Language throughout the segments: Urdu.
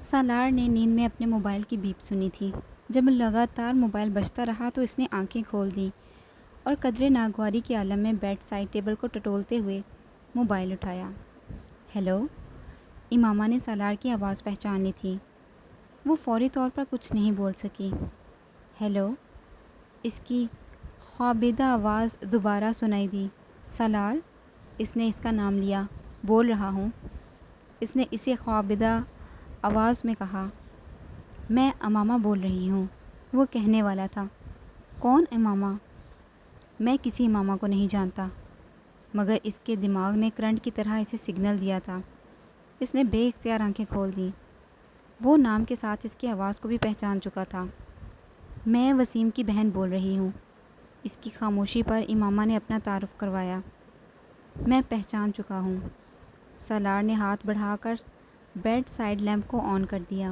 سالار نے نیند میں اپنے موبائل کی بیپ سنی تھی۔ جب لگاتار موبائل بجتا رہا تو اس نے آنکھیں کھول دیں اور قدرے ناگواری کے عالم میں بیڈ سائڈ ٹیبل کو ٹٹولتے ہوئے موبائل اٹھایا۔ ہیلو، امامہ نے سالار کی آواز پہچان لی تھی۔ وہ فوری طور پر کچھ نہیں بول سکی۔ ہیلو، اس کی خوابیدہ آواز دوبارہ سنائی دی۔ سالار، اس نے اس کا نام لیا۔ بول رہا ہوں، اس نے اسے خوابیدہ آواز میں کہا۔ میں امامہ بول رہی ہوں، وہ کہنے والا تھا۔ کون امامہ؟ میں کسی امامہ کو نہیں جانتا، مگر اس کے دماغ نے کرنٹ کی طرح اسے سگنل دیا تھا۔ اس نے بے اختیار آنکھیں کھول دیں۔ وہ نام کے ساتھ اس کی آواز کو بھی پہچان چکا تھا۔ میں وسیم کی بہن بول رہی ہوں۔ اس کی خاموشی پر امامہ نے اپنا تعارف کروایا۔ میں پہچان چکا ہوں۔ سالار نے ہاتھ بڑھا کر بیڈ سائڈ لیمپ کو آن کر دیا۔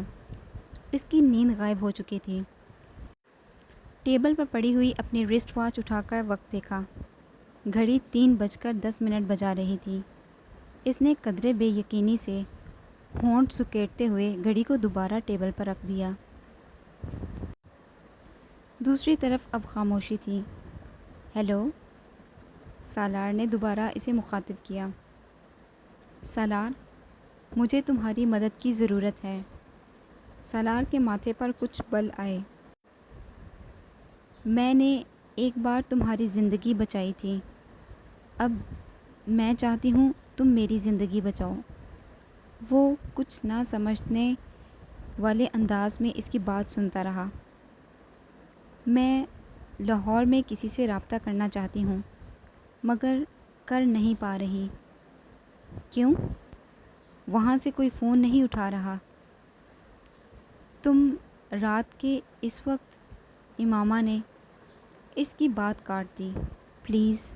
اس کی نیند غائب ہو چکی تھی۔ ٹیبل پر پڑی ہوئی اپنی رسٹ واچ اٹھا کر وقت دیکھا۔ گھڑی 3:10 بجا رہی تھی۔ اس نے قدرے بے یقینی سے ہونٹ سکیڑتے ہوئے گھڑی کو دوبارہ ٹیبل پر رکھ دیا۔ دوسری طرف اب خاموشی تھی۔ ہیلو، سالار نے دوبارہ اسے مخاطب کیا۔ سالار، مجھے تمہاری مدد کی ضرورت ہے۔ سالار کے ماتھے پر کچھ بل آئے۔ میں نے ایک بار تمہاری زندگی بچائی تھی، اب میں چاہتی ہوں تم میری زندگی بچاؤ۔ وہ کچھ نہ سمجھنے والے انداز میں اس کی بات سنتا رہا۔ میں لاہور میں کسی سے رابطہ کرنا چاہتی ہوں، مگر کر نہیں پا رہی۔ کیوں؟ وہاں سے کوئی فون نہیں اٹھا رہا۔ تم رات کے اس وقت؟ امامہ نے اس کی بات کاٹ دی۔ پلیز،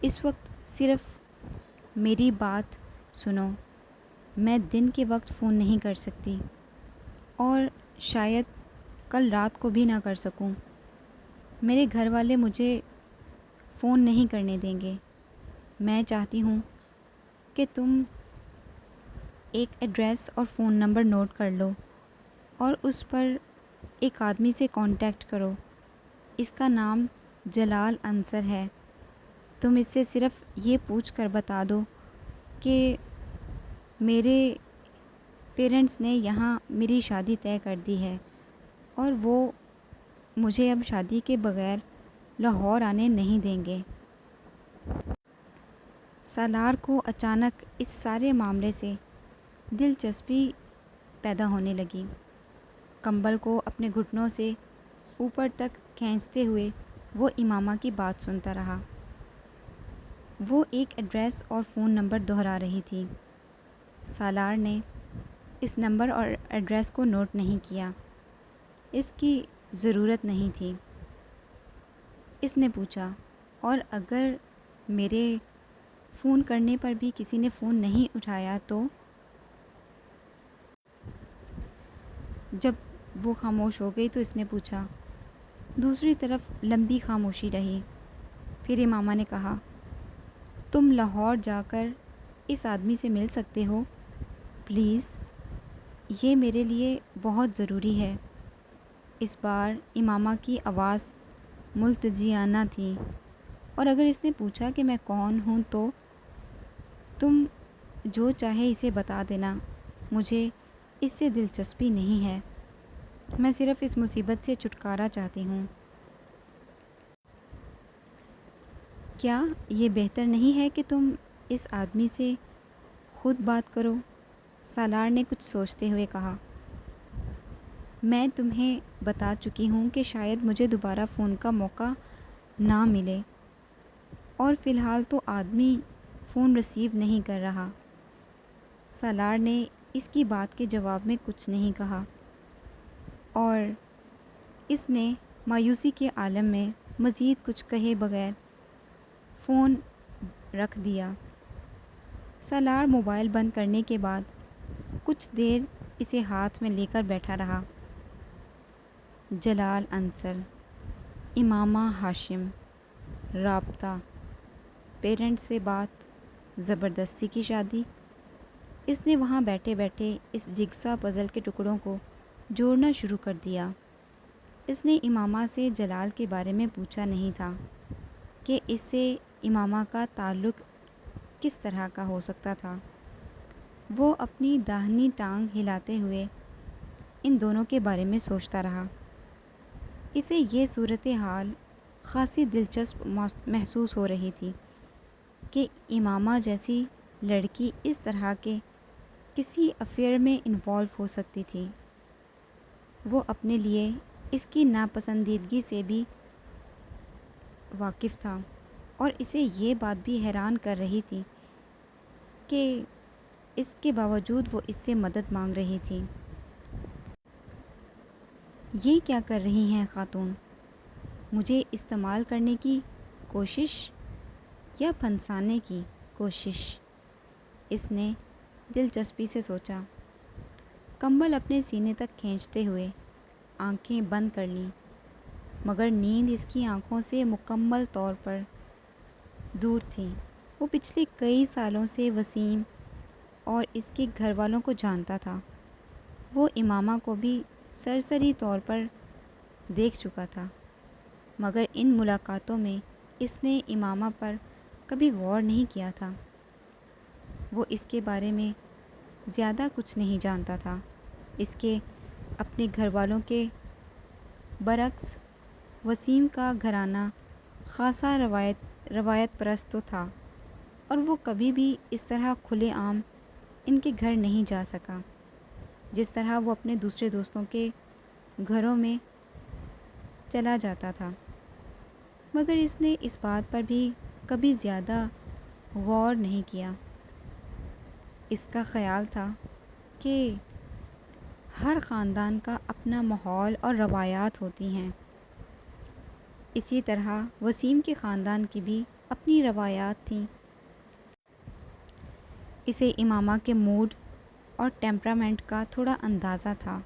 اس وقت صرف میری بات سنو۔ میں دن کے وقت فون نہیں کر سکتی، اور شاید کل رات کو بھی نہ کر سکوں۔ میرے گھر والے مجھے فون نہیں کرنے دیں گے۔ میں چاہتی ہوں کہ تم ایک ایڈریس اور فون نمبر نوٹ کر لو اور اس پر ایک آدمی سے کانٹیکٹ کرو۔ اس کا نام جلال انصر ہے۔ تم اس سے صرف یہ پوچھ کر بتا دو کہ میرے پیرنٹس نے یہاں میری شادی طے کر دی ہے اور وہ مجھے اب شادی کے بغیر لاہور آنے نہیں دیں گے۔ سالار کو اچانک اس سارے معاملے سے دلچسپی پیدا ہونے لگی۔ کمبل کو اپنے گھٹنوں سے اوپر تک کھینچتے ہوئے وہ امامہ کی بات سنتا رہا۔ وہ ایک ایڈریس اور فون نمبر دہرا رہی تھی۔ سالار نے اس نمبر اور ایڈریس کو نوٹ نہیں کیا۔ اس کی ضرورت نہیں تھی۔ اس نے پوچھا، اور اگر میرے فون کرنے پر بھی کسی نے فون نہیں اٹھایا تو؟ جب وہ خاموش ہو گئی تو اس نے پوچھا۔ دوسری طرف لمبی خاموشی رہی۔ پھر امامہ نے کہا، تم لاہور جا کر اس آدمی سے مل سکتے ہو؟ پلیز، یہ میرے لیے بہت ضروری ہے۔ اس بار امامہ کی آواز ملتجیانہ تھی۔ اور اگر اس نے پوچھا کہ میں کون ہوں تو؟ تم جو چاہے اسے بتا دینا، مجھے اس سے دلچسپی نہیں ہے۔ میں صرف اس مصیبت سے چھٹکارا چاہتی ہوں۔ کیا یہ بہتر نہیں ہے کہ تم اس آدمی سے خود بات کرو؟ سالار نے کچھ سوچتے ہوئے کہا۔ میں تمہیں بتا چکی ہوں کہ شاید مجھے دوبارہ فون کا موقع نہ ملے، اور فی الحال تو آدمی فون ریسیو نہیں کر رہا۔ سالار نے اس کی بات کے جواب میں کچھ نہیں کہا، اور اس نے مایوسی کے عالم میں مزید کچھ کہے بغیر فون رکھ دیا۔ سالار موبائل بند کرنے کے بعد کچھ دیر اسے ہاتھ میں لے کر بیٹھا رہا۔ جلال انصر، امامہ ہاشم، رابطہ، پیرنٹ سے بات، زبردستی کی شادی۔ اس نے وہاں بیٹھے بیٹھے اس جگسا پزل کے ٹکڑوں کو جوڑنا شروع کر دیا۔ اس نے امامہ سے جلال کے بارے میں پوچھا نہیں تھا کہ اس سے امامہ کا تعلق کس طرح کا ہو سکتا تھا۔ وہ اپنی داہنی ٹانگ ہلاتے ہوئے ان دونوں کے بارے میں سوچتا رہا۔ اسے یہ صورتحال خاصی دلچسپ محسوس ہو رہی تھی کہ امامہ جیسی لڑکی اس طرح کے کسی افیئر میں انوالو ہو سکتی تھی۔ وہ اپنے لیے اس کی ناپسندیدگی سے بھی واقف تھا اور اسے یہ بات بھی حیران کر رہی تھی کہ اس کے باوجود وہ اس سے مدد مانگ رہی تھی۔ یہ کیا کر رہی ہیں خاتون؟ مجھے استعمال کرنے کی کوشش یا پھنسانے کی کوشش؟ اس نے دلچسپی سے سوچا۔ کمبل اپنے سینے تک کھینچتے ہوئے آنکھیں بند کر لیں، مگر نیند اس کی آنکھوں سے مکمل طور پر دور تھی۔ وہ پچھلے کئی سالوں سے وسیم اور اس کے گھر والوں کو جانتا تھا۔ وہ امامہ کو بھی سرسری طور پر دیکھ چکا تھا، مگر ان ملاقاتوں میں اس نے امامہ پر کبھی غور نہیں کیا تھا۔ وہ اس کے بارے میں زیادہ کچھ نہیں جانتا تھا۔ اس کے اپنے گھر والوں کے برعکس وسیم کا گھرانہ خاصا روایت پرست تو تھا، اور وہ کبھی بھی اس طرح کھلے عام ان کے گھر نہیں جا سکا جس طرح وہ اپنے دوسرے دوستوں کے گھروں میں چلا جاتا تھا۔ مگر اس نے اس بات پر بھی کبھی زیادہ غور نہیں کیا۔ اس کا خیال تھا کہ ہر خاندان کا اپنا ماحول اور روایات ہوتی ہیں، اسی طرح وسیم کے خاندان کی بھی اپنی روایات تھیں۔ اسے امامہ کے موڈ اور ٹیمپرامنٹ کا تھوڑا اندازہ تھا،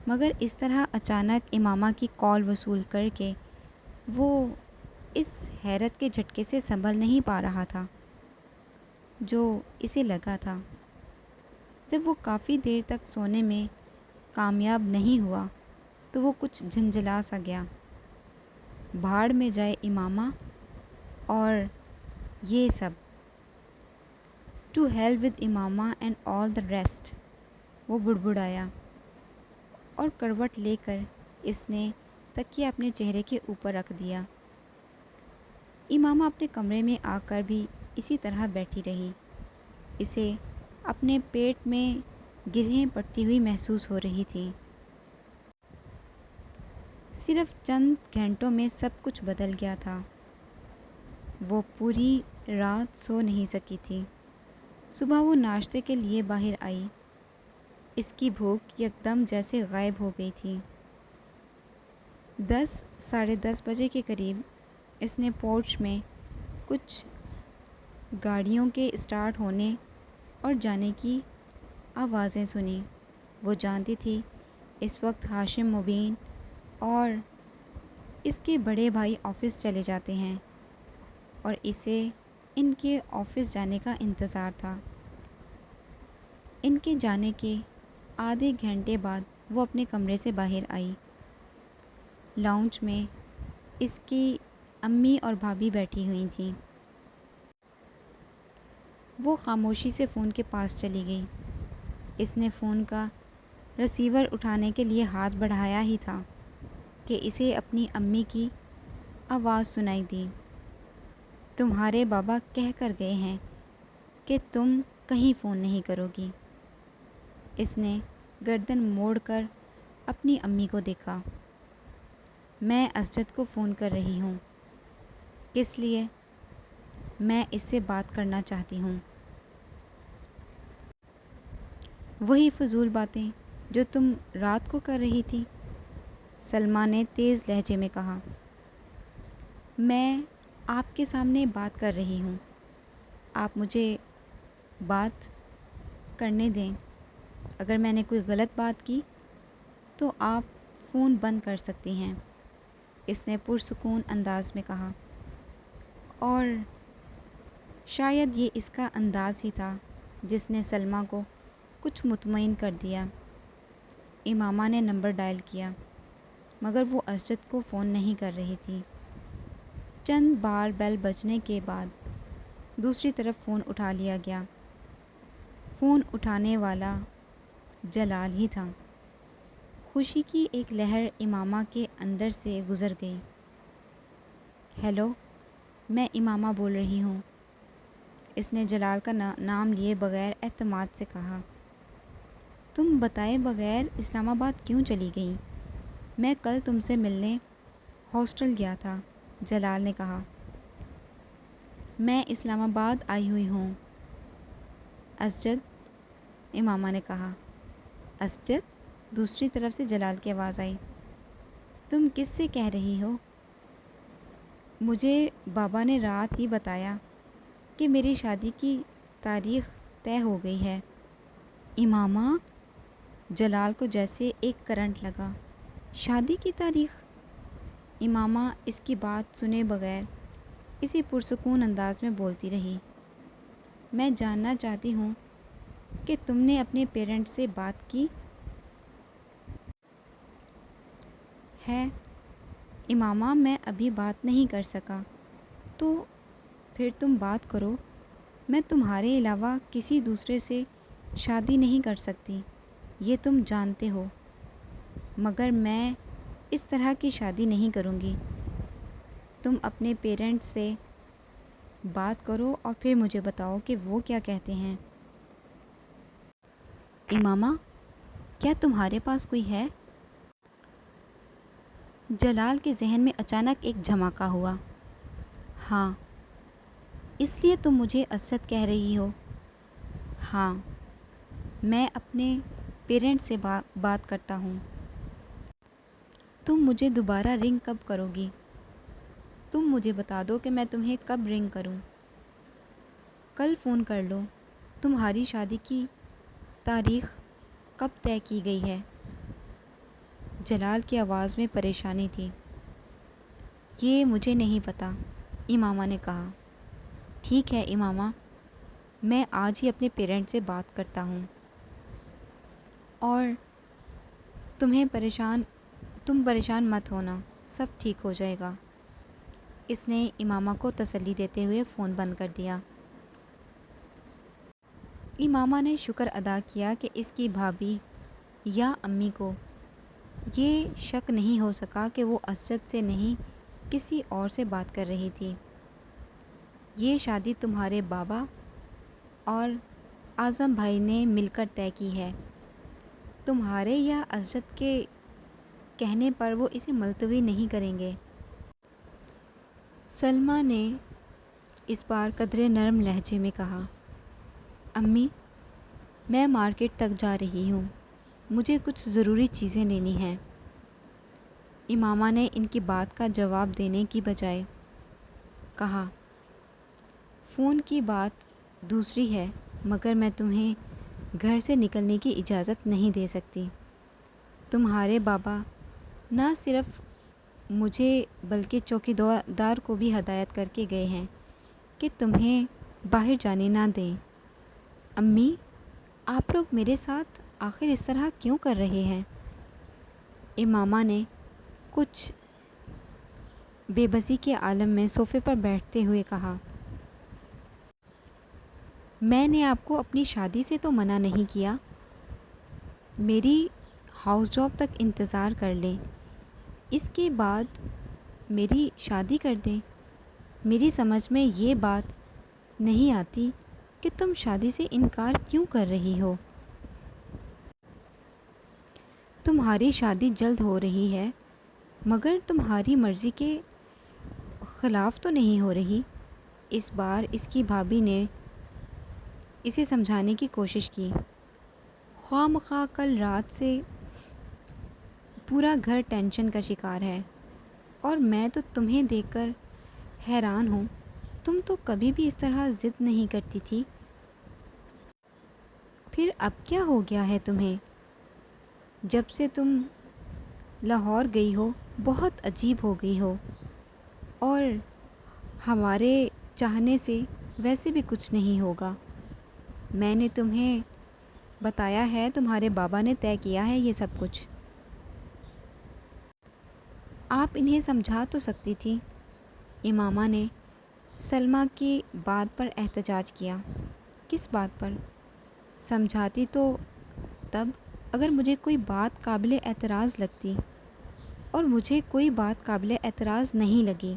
مگر اس طرح اچانک امامہ کی کال وصول کر کے وہ اس حیرت کے جھٹکے سے سنبھل نہیں پا رہا تھا جو اسے لگا تھا۔ جب وہ کافی دیر تک سونے میں کامیاب نہیں ہوا تو وہ کچھ جھنجھلا سا گیا۔ بھاڑ میں جائے امامہ اور یہ سب، to hell with Imama and all the rest, وہ بڑبڑایا، اور کروٹ لے کر اس نے تکیہ اپنے چہرے کے اوپر رکھ دیا۔ امامہ اپنے کمرے میں آ کر بھی اسی طرح بیٹھی رہی۔ اسے اپنے پیٹ میں گرہیں پڑتی ہوئی محسوس ہو رہی تھی۔ صرف چند گھنٹوں میں سب کچھ بدل گیا تھا۔ وہ پوری رات سو نہیں سکی تھی۔ صبح وہ ناشتے کے لیے باہر آئی۔ اس کی بھوک یکدم جیسے غائب ہو گئی تھی۔ 10:30 بجے کے قریب اس نے پورچ میں کچھ گاڑیوں کے اسٹارٹ ہونے اور جانے کی آوازیں سنیں۔ وہ جانتی تھی اس وقت ہاشم مبین اور اس کے بڑے بھائی آفس چلے جاتے ہیں، اور اسے ان کے آفس جانے کا انتظار تھا۔ ان کے جانے کے آدھے گھنٹے بعد وہ اپنے کمرے سے باہر آئی۔ لاؤنج میں اس کی امی اور بھابھی بیٹھی ہوئی تھیں۔ وہ خاموشی سے فون کے پاس چلی گئی۔ اس نے فون کا رسیور اٹھانے کے لیے ہاتھ بڑھایا ہی تھا کہ اسے اپنی امی کی آواز سنائی دی۔ تمہارے بابا کہہ کر گئے ہیں کہ تم کہیں فون نہیں کرو گی۔ اس نے گردن موڑ کر اپنی امی کو دیکھا۔ میں اسجد کو فون کر رہی ہوں۔ کس لیے؟ میں اس سے بات کرنا چاہتی ہوں۔ وہی فضول باتیں جو تم رات کو کر رہی تھی، سلمیٰ نے تیز لہجے میں کہا۔ میں آپ کے سامنے بات کر رہی ہوں، آپ مجھے بات کرنے دیں۔ اگر میں نے کوئی غلط بات کی تو آپ فون بند کر سکتی ہیں، اس نے پرسکون انداز میں کہا، اور شاید یہ اس کا انداز ہی تھا جس نے سلمیٰ کو کچھ مطمئن کر دیا۔ امامہ نے نمبر ڈائل کیا مگر وہ اسجد کو فون نہیں کر رہی تھی۔ چند بار بیل بجنے کے بعد دوسری طرف فون اٹھا لیا گیا۔ فون اٹھانے والا جلال ہی تھا۔ خوشی کی ایک لہر امامہ کے اندر سے گزر گئی۔ ہیلو، میں امامہ بول رہی ہوں، اس نے جلال کا نام لیے بغیر اعتماد سے کہا۔ تم بتائے بغیر اسلام آباد کیوں چلی گئیں؟ میں کل تم سے ملنے ہاسٹل گیا تھا، جلال نے کہا۔ میں اسلام آباد آئی ہوئی ہوں اسجد، امامہ نے کہا۔ اسجد؟ دوسری طرف سے جلال کی آواز آئی۔ تم کس سے کہہ رہی ہو؟ مجھے بابا نے رات ہی بتایا کہ میری شادی کی تاریخ طے ہو گئی ہے۔ امامہ، جلال کو جیسے ایک کرنٹ لگا۔ شادی کی تاریخ؟ امامہ اس کی بات سنے بغیر اسی پرسکون انداز میں بولتی رہی۔ میں جاننا چاہتی ہوں کہ تم نے اپنے پیرنٹس سے بات کی ہے؟ امامہ، میں ابھی بات نہیں کر سکا۔ تو پھر تم بات کرو۔ میں تمہارے علاوہ کسی دوسرے سے شادی نہیں کر سکتی، یہ تم جانتے ہو، مگر میں اس طرح کی شادی نہیں کروں گی۔ تم اپنے پیرنٹس سے بات کرو اور پھر مجھے بتاؤ کہ وہ کیا کہتے ہیں۔ امامہ، کیا تمہارے پاس کوئی ہے؟ جلال کے ذہن میں اچانک ایک جھماکا ہوا۔ ہاں۔ اس لیے تم مجھے اسجد کہہ رہی ہو؟ ہاں، میں اپنے پیرنٹس سے بات کرتا ہوں۔ تم مجھے دوبارہ رنگ کب کرو گی؟ تم مجھے بتا دو کہ میں تمہیں کب رنگ کروں۔ کل فون کر لو۔ تمہاری شادی کی تاریخ کب طے کی گئی ہے؟ جلال کی آواز میں پریشانی تھی۔ یہ مجھے نہیں پتہ، امامہ نے کہا۔ ٹھیک ہے امامہ، میں آج ہی اپنے پیرنٹس سے بات کرتا ہوں اور تم پریشان مت ہونا، سب ٹھیک ہو جائے گا۔ اس نے امامہ کو تسلی دیتے ہوئے فون بند کر دیا۔ امامہ نے شکر ادا کیا کہ اس کی بھابھی یا امی کو یہ شک نہیں ہو سکا کہ وہ اسجد سے نہیں کسی اور سے بات کر رہی تھی۔ یہ شادی تمہارے بابا اور اعظم بھائی نے مل کر طے کی ہے۔ تمہارے یا اسجد کے کہنے پر وہ اسے ملتوی نہیں کریں گے۔ سلمیٰ نے اس بار قدرے نرم لہجے میں کہا۔ امی، میں مارکیٹ تک جا رہی ہوں، مجھے کچھ ضروری چیزیں لینی ہیں۔ امامہ نے ان کی بات کا جواب دینے کی بجائے کہا، فون کی بات دوسری ہے مگر میں تمہیں گھر سے نکلنے کی اجازت نہیں دے سکتی۔ تمہارے بابا نہ صرف مجھے بلکہ چوکیدار کو بھی ہدایت کر کے گئے ہیں کہ تمہیں باہر جانے نہ دیں۔ امی، آپ لوگ میرے ساتھ آخر اس طرح کیوں کر رہے ہیں؟ امامہ نے کچھ بے بسی کے عالم میں صوفے پر بیٹھتے ہوئے کہا۔ میں نے آپ کو اپنی شادی سے تو منع نہیں کیا، میری ہاؤس جاب تک انتظار کر لیں، اس کے بعد میری شادی کر دیں۔ میری سمجھ میں یہ بات نہیں آتی کہ تم شادی سے انکار کیوں کر رہی ہو؟ تمہاری شادی جلد ہو رہی ہے مگر تمہاری مرضی کے خلاف تو نہیں ہو رہی۔ اس بار اس کی بھابھی نے اسے سمجھانے کی کوشش کی۔ خواہ مخواہ کل رات سے پورا گھر ٹینشن کا شکار ہے اور میں تو تمہیں دیکھ کر حیران ہوں، تم تو کبھی بھی اس طرح ضد نہیں کرتی تھی، پھر اب کیا ہو گیا ہے تمہیں؟ جب سے تم لاہور گئی ہو بہت عجیب ہو گئی ہو، اور ہمارے چاہنے سے ویسے بھی کچھ نہیں ہوگا۔ میں نے تمہیں بتایا ہے تمہارے بابا نے طے کیا ہے یہ سب کچھ۔ آپ انہیں سمجھا تو سکتی تھی۔ امامہ نے سلمیٰ کی بات پر احتجاج کیا۔ کس بات پر؟ سمجھاتی تو تب اگر مجھے کوئی بات قابل اعتراض لگتی، اور مجھے کوئی بات قابل اعتراض نہیں لگی،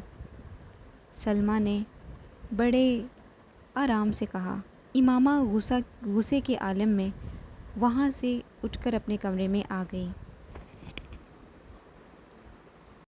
سلمیٰ نے بڑے آرام سے کہا۔ امامہ غصے کے عالم میں وہاں سے اٹھ کر اپنے کمرے میں آ گئی۔